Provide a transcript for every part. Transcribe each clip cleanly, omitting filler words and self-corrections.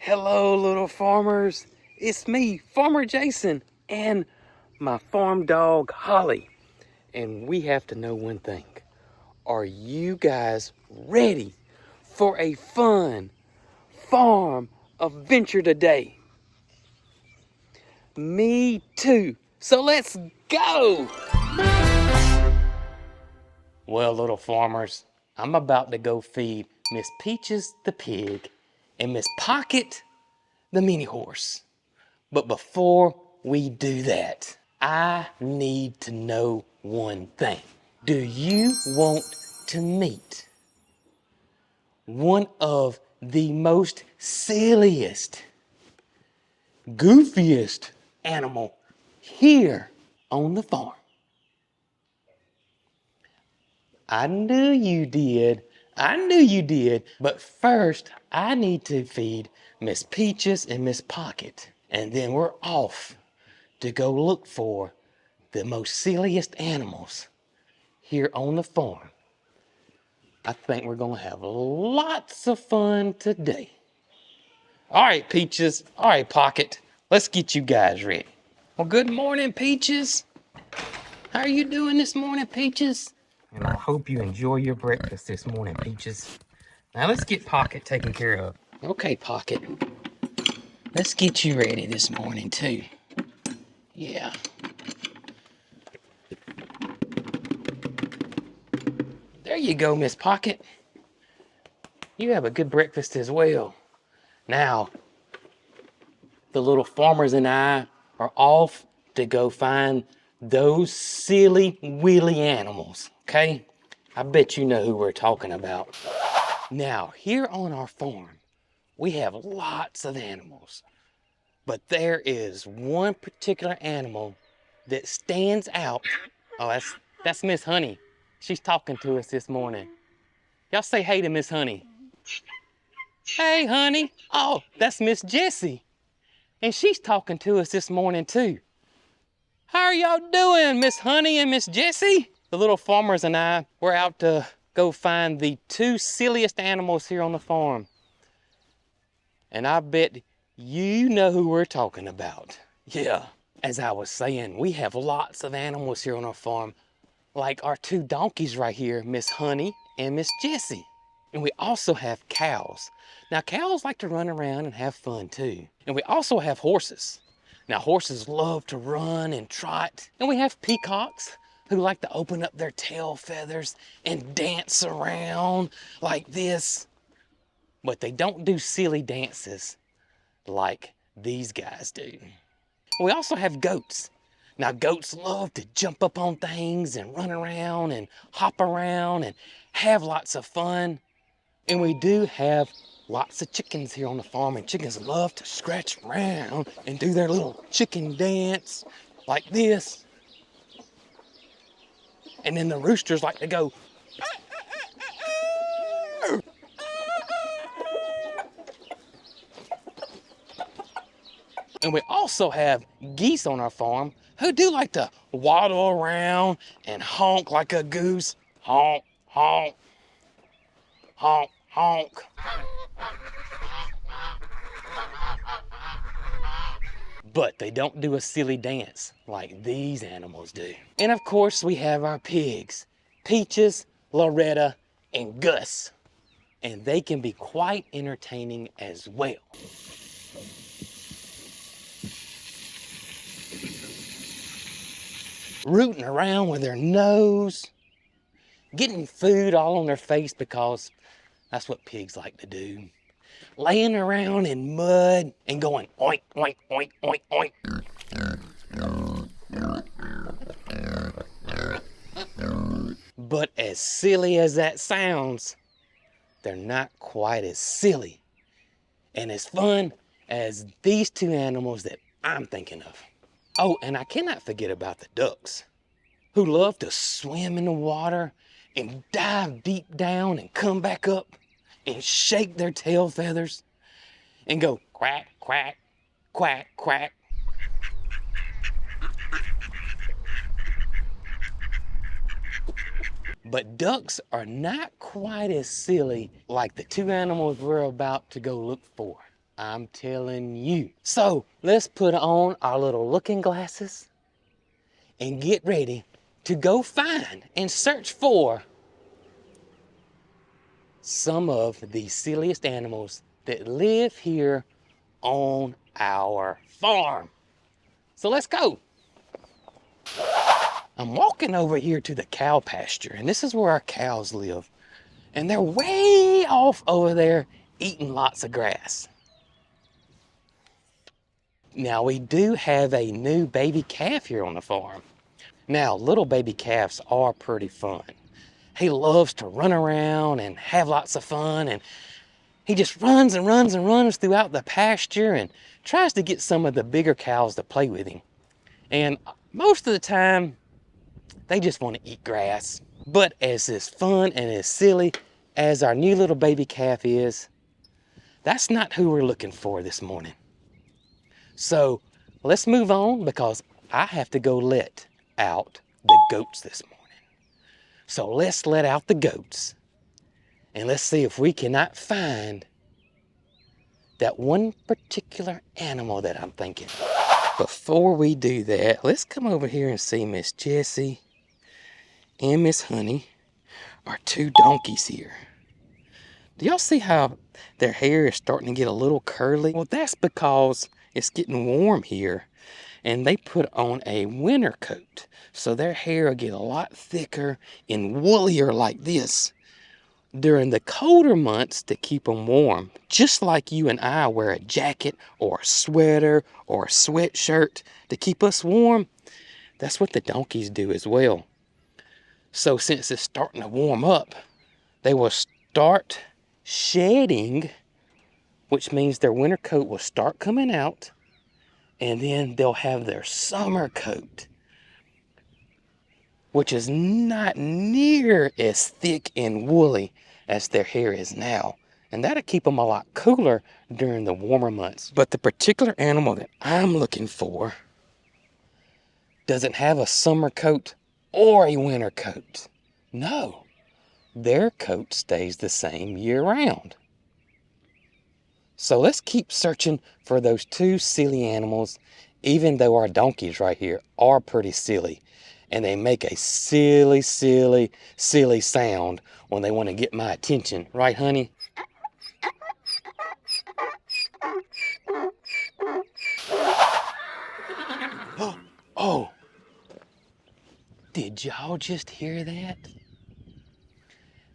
Hello, little farmers. It's me, Farmer Jason, and my farm dog, Holly. And we have to know one thing. Are you guys ready for a fun farm adventure today? Me too. So let's go. Well, little farmers, I'm about to go feed Miss Peaches the pig and Miss Pocket the mini horse. But before we do that, I need to know one thing. Do you want to meet one of the most silliest, goofiest animal here on the farm? I knew you did. But first, I need to feed Miss Peaches and Miss Pocket. And then we're off to go look for the most silliest animals here on the farm. I think we're gonna have lots of fun today. All right, Peaches. All right, Pocket. Let's get you guys ready. Well, good morning, Peaches. How are you doing this morning, Peaches? And I hope you enjoy your breakfast this morning, Peaches. Now let's get Pocket taken care of. Okay, Pocket. Let's get you ready this morning, too. Yeah. There you go, Miss Pocket. You have a good breakfast as well. Now, the little farmers and I are off to go find those silly, wheelie animals, okay? I bet you know who we're talking about. Now, here on our farm, we have lots of animals, but there is one particular animal that stands out. Oh, that's Miss Honey. She's talking to us this morning. Y'all say hey to Miss Honey. Hey, Honey. Oh, that's Miss Jessie. And she's talking to us this morning too. How are y'all doing, Miss Honey and Miss Jessie? The little farmers and I, we're out to go find the two silliest animals here on the farm. And I bet you know who we're talking about. Yeah, as I was saying, we have lots of animals here on our farm, like our two donkeys right here, Miss Honey and Miss Jessie. And we also have cows. Now, cows like to run around and have fun too. And we also have horses. Now, horses love to run and trot. And we have peacocks who like to open up their tail feathers and dance around like this. But they don't do silly dances like these guys do. We also have goats. Now, goats love to jump up on things and run around and hop around and have lots of fun. And we do have lots of chickens here on the farm, and chickens love to scratch around and do their little chicken dance like this. And then the roosters like to go. And we also have geese on our farm who do like to waddle around and honk like a goose. Honk, honk, honk, honk. But they don't do a silly dance like these animals do. And of course, we have our pigs, Peaches, Loretta, and Gus. And they can be quite entertaining as well. Rooting around with their nose, getting food all on their face because that's what pigs like to do. Laying around in mud and going oink, oink, oink, oink, oink. But as silly as that sounds, they're not quite as silly and as fun as these two animals that I'm thinking of. Oh, and I cannot forget about the ducks, who love to swim in the water and dive deep down and come back up and shake their tail feathers and go quack, quack, quack, quack. But ducks are not quite as silly like the two animals we're about to go look for. I'm telling you. So let's put on our little looking glasses and get ready to go find and search for some of the silliest animals that live here on our farm. So let's go. I'm walking over here to the cow pasture, and this is where our cows live. And they're way off over there eating lots of grass. Now we do have a new baby calf here on the farm. Now, little baby calves are pretty fun. He loves to run around and have lots of fun, and he just runs and runs and runs throughout the pasture and tries to get some of the bigger cows to play with him. And most of the time, they just want to eat grass. But as fun and as silly as our new little baby calf is, that's not who we're looking for this morning. So let's move on, because I have to go let out the goats this morning. So let's let out the goats, and let's see if we cannot find that one particular animal that I'm thinking. Before we do that, let's come over here and see Miss Jessie and Miss Honey, our two donkeys here. Do y'all see how their hair is starting to get a little curly? Well, that's because it's getting warm here, and they put on a winter coat, so their hair will get a lot thicker and woollier like this during the colder months to keep them warm. Just like you and I wear a jacket or a sweater or a sweatshirt to keep us warm, that's what the donkeys do as well. So since it's starting to warm up, they will start shedding, which means their winter coat will start coming out, and then they'll have their summer coat, which is not near as thick and woolly as their hair is now. And that'll keep them a lot cooler during the warmer months. But the particular animal that I'm looking for doesn't have a summer coat or a winter coat. No, their coat stays the same year round. So let's keep searching for those two silly animals, even though our donkeys right here are pretty silly. And they make a silly, silly, silly sound when they want to get my attention. Right, honey? Oh, did y'all just hear that?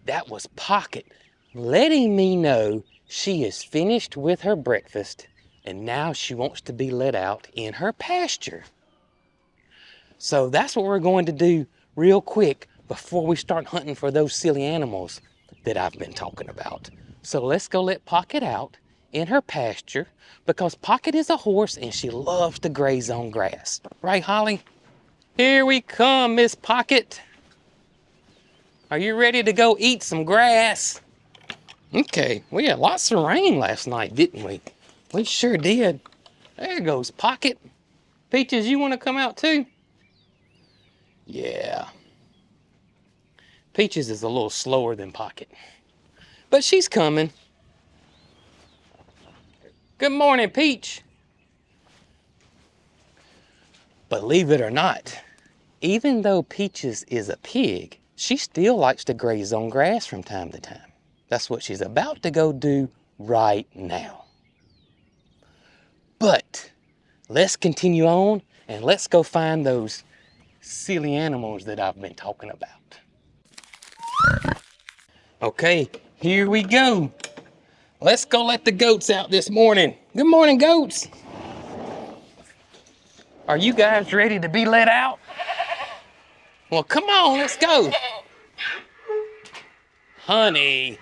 That was Pocket letting me know she is finished with her breakfast, and now she wants to be let out in her pasture. So that's what we're going to do real quick before we start hunting for those silly animals that I've been talking about. So let's go let Pocket out in her pasture, because Pocket is a horse and she loves to graze on grass. Right, Holly? Here we come, Miss Pocket. Are you ready to go eat some grass? Okay, we had lots of rain last night, didn't we? We sure did. There goes Pocket. Peaches, you want to come out too? Yeah. Peaches is a little slower than Pocket, but she's coming. Good morning, Peach. Believe it or not, even though Peaches is a pig, she still likes to graze on grass from time to time. That's what she's about to go do right now. But let's continue on and let's go find those silly animals that I've been talking about. Okay, here we go. Let's go let the goats out this morning. Good morning, goats. Are you guys ready to be let out? Well, come on, let's go. Honey.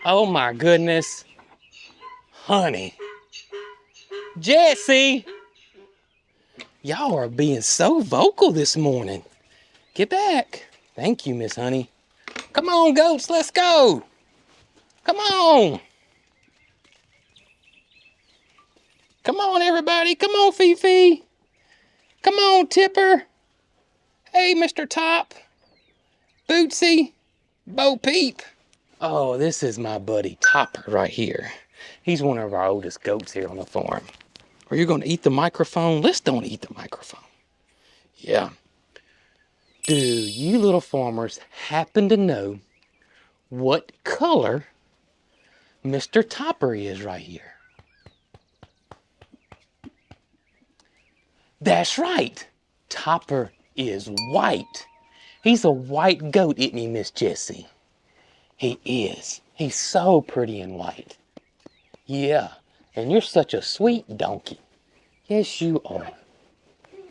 Oh my goodness. Honey. Jessie. Y'all are being so vocal this morning. Get back. Thank you, Miss Honey. Come on, goats, let's go. Come on. Come on, everybody. Come on, Fifi. Come on, Tipper. Hey, Mr. Top. Bootsy. Bo Peep. Oh, this is my buddy Topper right here. He's one of our oldest goats here on the farm. Are you going to eat the microphone? Let's don't eat the microphone. Yeah. Do you little farmers happen to know what color Mr. Topper is right here? That's right. Topper is white. He's a white goat, isn't he, Miss Jessie? He is. He's so pretty and white. Yeah, and you're such a sweet donkey. Yes, you are.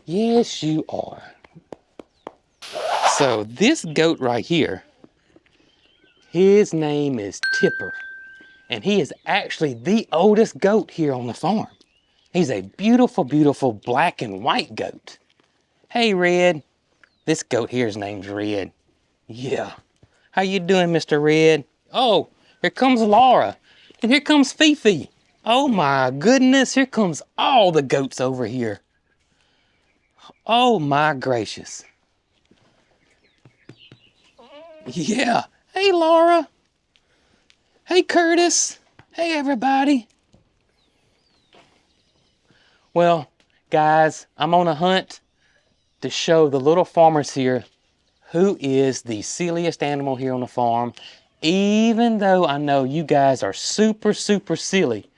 Yes, you are. So this goat right here, his name is Tipper, and he is actually the oldest goat here on the farm. He's a beautiful, beautiful black and white goat. Hey, Red. This goat here's name's Red. Yeah. How you doing, Mr. Red? Oh, here comes Laura, and here comes Fifi. Oh my goodness, here comes all the goats over here. Oh my gracious. Yeah. Hey, Laura. Hey, Curtis. Hey, everybody. Well, guys, I'm on a hunt to show the little farmers here who is the silliest animal here on the farm. Even though I know you guys are super, super silly,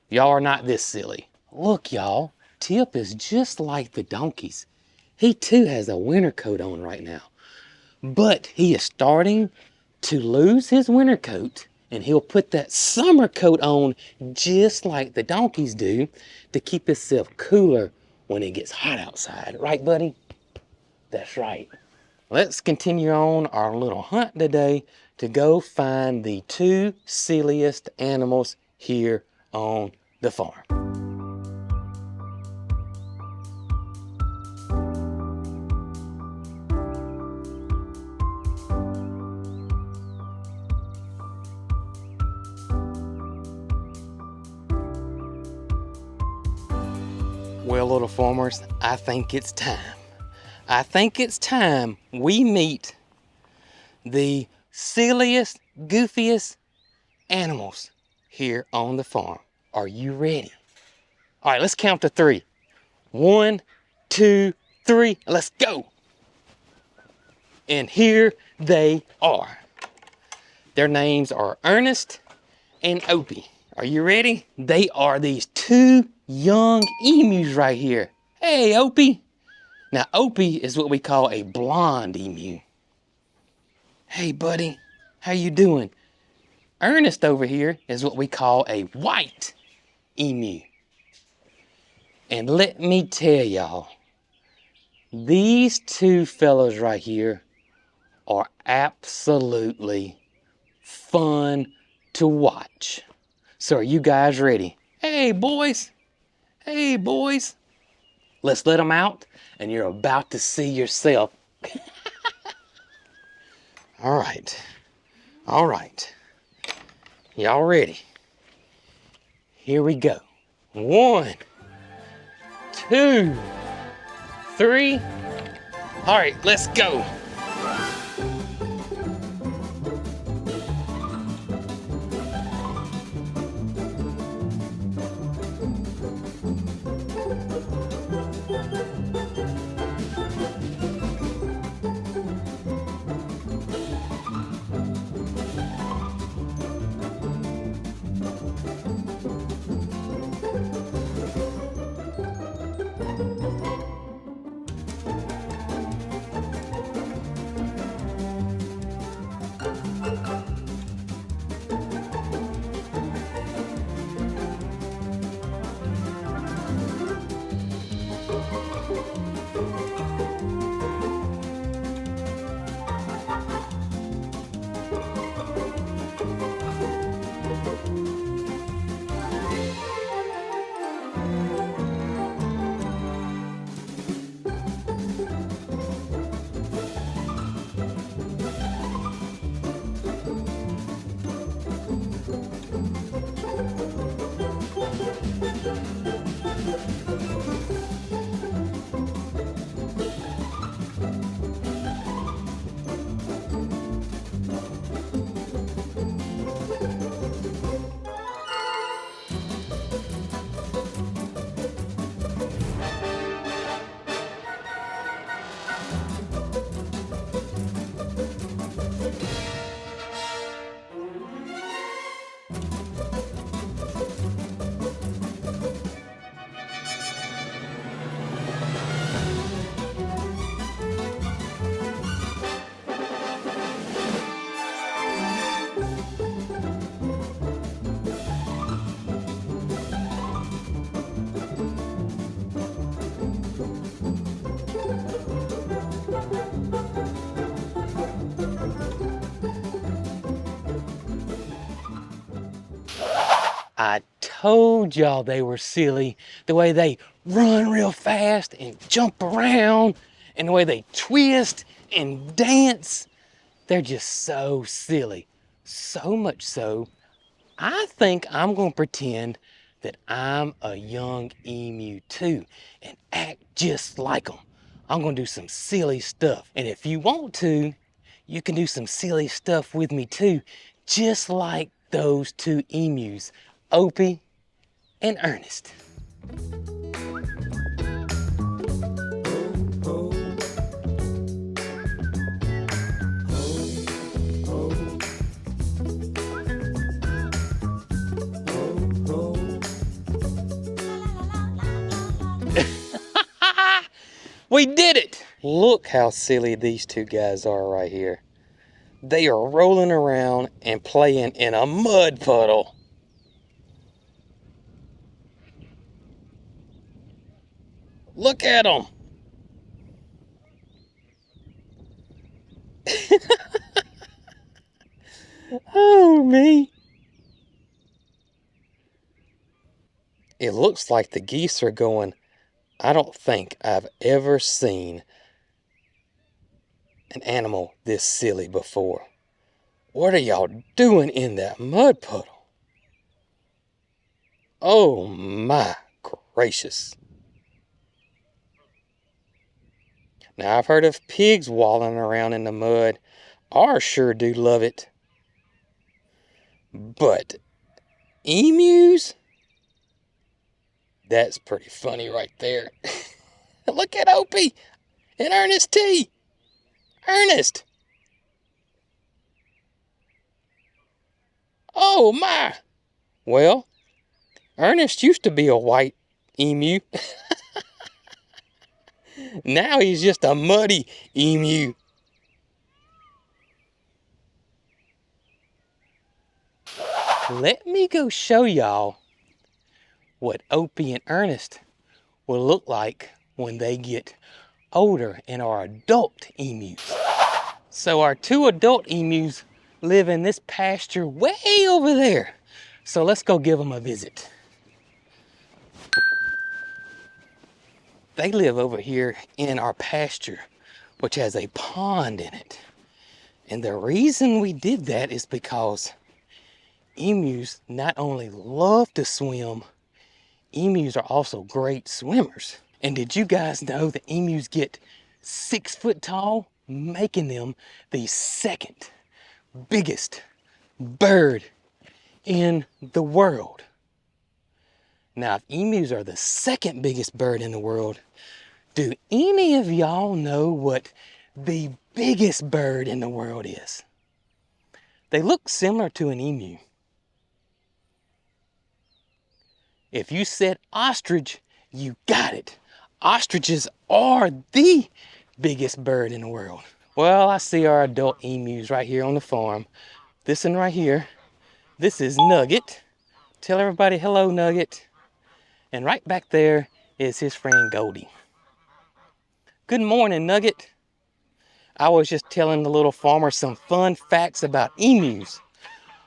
y'all are not this silly. Look, y'all, Tip is just like the donkeys. He too has a winter coat on right now. But he is starting to lose his winter coat, and he'll put that summer coat on just like the donkeys do to keep himself cooler when it gets hot outside. Right, buddy? That's right. Let's continue on our little hunt today to go find the two silliest animals here on the farm. Well, little farmers, I think it's time. I think it's time we meet the silliest, goofiest animals here on the farm. Are you ready? All right, let's count to 3. 1, 2, 3, let's go. And here they are. Their names are Earnest and Opie. Are you ready? They are these 2 young emus right here. Hey, Opie. Now, Opie is what we call a blonde emu. Hey, buddy, how you doing? Earnest over here is what we call a white emu. And let me tell y'all, these 2 fellows right here are absolutely fun to watch. So are you guys ready? Hey, boys. Hey, boys. Let's let them out, and you're about to see yourself. All right. All right. Y'all ready? Here we go. 1, 2, 3. All right, let's go. I told y'all they were silly. The way they run real fast and jump around, and the way they twist and dance. They're just so silly. So much so, I think I'm gonna pretend that I'm a young emu too and act just like them. I'm gonna do some silly stuff. And if you want to, you can do some silly stuff with me too, just like those two emus, Opie and Earnest. We did it! Look how silly these two guys are right here. They are rolling around and playing in a mud puddle. Look at them. Oh, me. It looks like the geese are going, I don't think I've ever seen an animal this silly before. What are y'all doing in that mud puddle? Oh my gracious. Now I've heard of pigs waddling around in the mud. Ours sure do love it. But emus? That's pretty funny right there. Look at Opie and Ernest T. Ernest. Oh my. Well, Ernest used to be a white emu. Now he's just a muddy emu. Let me go show y'all what Opie and Ernest will look like when they get older and are adult emus. So our two adult emus live in this pasture way over there. So let's go give them a visit. They live over here in our pasture, which has a pond in it. And the reason we did that is because emus not only love to swim, emus are also great swimmers. And did you guys know that emus get 6 foot tall, making them the second biggest bird in the world? Now, if emus are the second biggest bird in the world, do any of y'all know what the biggest bird in the world is? They look similar to an emu. If you said ostrich, you got it. Ostriches are the biggest bird in the world. Well, I see our adult emus right here on the farm. This one right here, this is Nugget. Tell everybody hello, Nugget. And right back there is his friend Goldie. Good morning, Nugget. I was just telling the little farmer some fun facts about emus.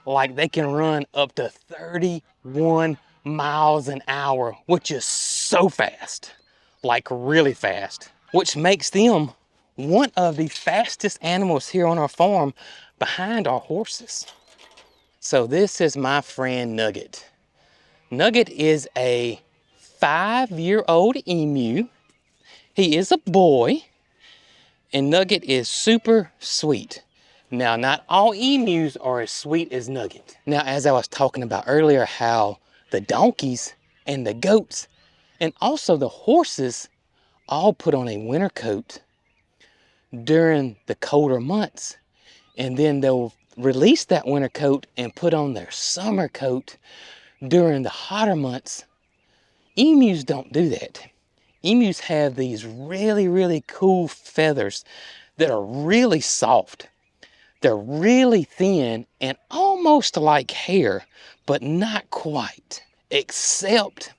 Like they can run up to 31 miles an hour, which is so fast, like really fast, which makes them one of the fastest animals here on our farm behind our horses. So this is my friend Nugget. Nugget is a 5-year-old emu. He is a boy, and Nugget is super sweet. Now, not all emus are as sweet as Nugget. Now, as I was talking about earlier, how the donkeys and the goats and also the horses all put on a winter coat during the colder months, and then they'll release that winter coat and put on their summer coat during the hotter months. Emus don't do that. Emus have these really, really cool feathers that are really soft. They're really thin and almost like hair, but not quite, except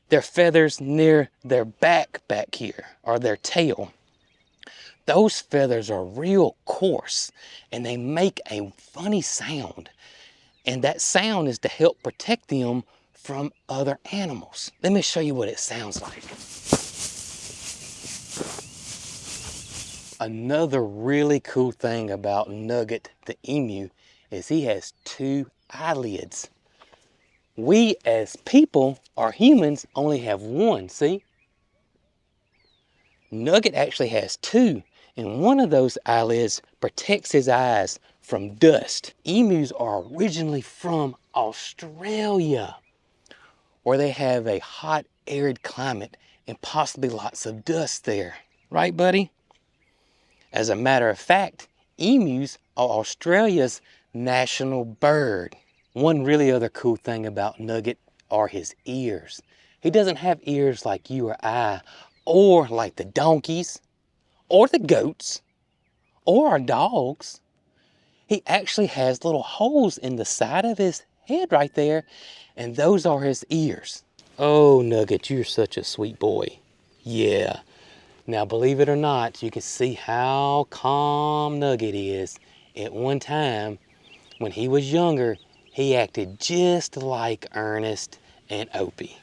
their feathers near their back here, or their tail. Those feathers are real coarse and they make a funny sound. And that sound is to help protect them from other animals. Let me show you what it sounds like. Another really cool thing about Nugget the emu is he has 2 eyelids. We as people or humans only have 1, see? Nugget actually has 2, and one of those eyelids protects his eyes from dust. Emus are originally from Australia, where they have a hot, arid climate and possibly lots of dust there. Right, buddy? As a matter of fact, emus are Australia's national bird. One really other cool thing about Nugget are his ears. He doesn't have ears like you or I, or like the donkeys, or the goats, or our dogs. He actually has little holes in the side of his head right there, and those are his ears. Oh, Nugget, you're such a sweet boy. Yeah. Now, believe it or not, you can see how calm Nugget is. At one time, when he was younger, he acted just like Earnest and Opie.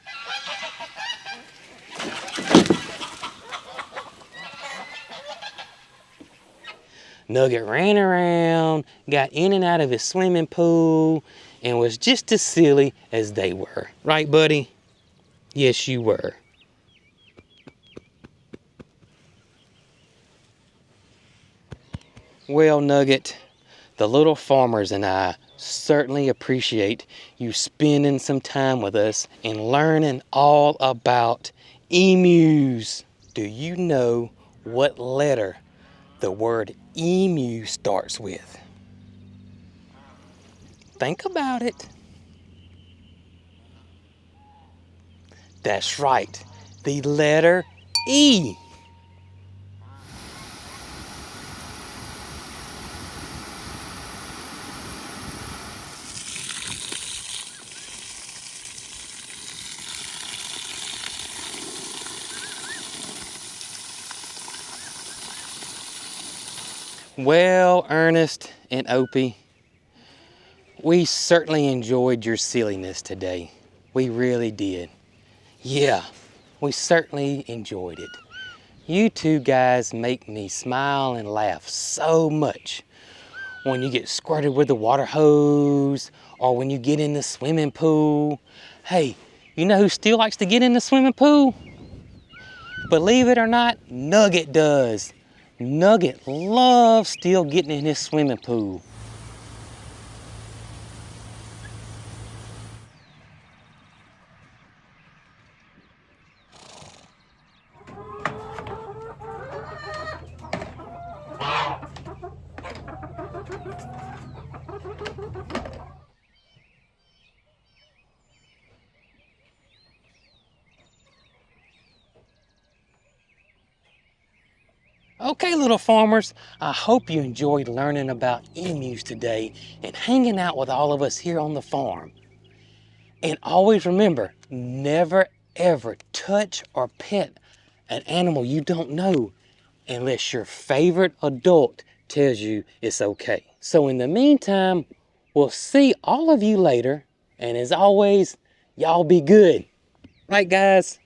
Nugget ran around, got in and out of his swimming pool, and was just as silly as they were. Right, buddy? Yes, you were. Well, Nugget, the little farmers and I certainly appreciate you spending some time with us and learning all about emus. Do you know what letter the word emu starts with? Think about it. That's right, the letter E. Well, Ernest and Opie, we certainly enjoyed your silliness today. We really did. Yeah, we certainly enjoyed it. You two guys make me smile and laugh so much. When you get squirted with the water hose, or when you get in the swimming pool. Hey, you know who still likes to get in the swimming pool? Believe it or not, Nugget does. Nugget loves still getting in his swimming pool. Okay, little farmers, I hope you enjoyed learning about emus today and hanging out with all of us here on the farm. And always remember, never ever touch or pet an animal you don't know unless your favorite adult tells you it's okay. So in the meantime, we'll see all of you later. And as always, y'all be good. Right, guys?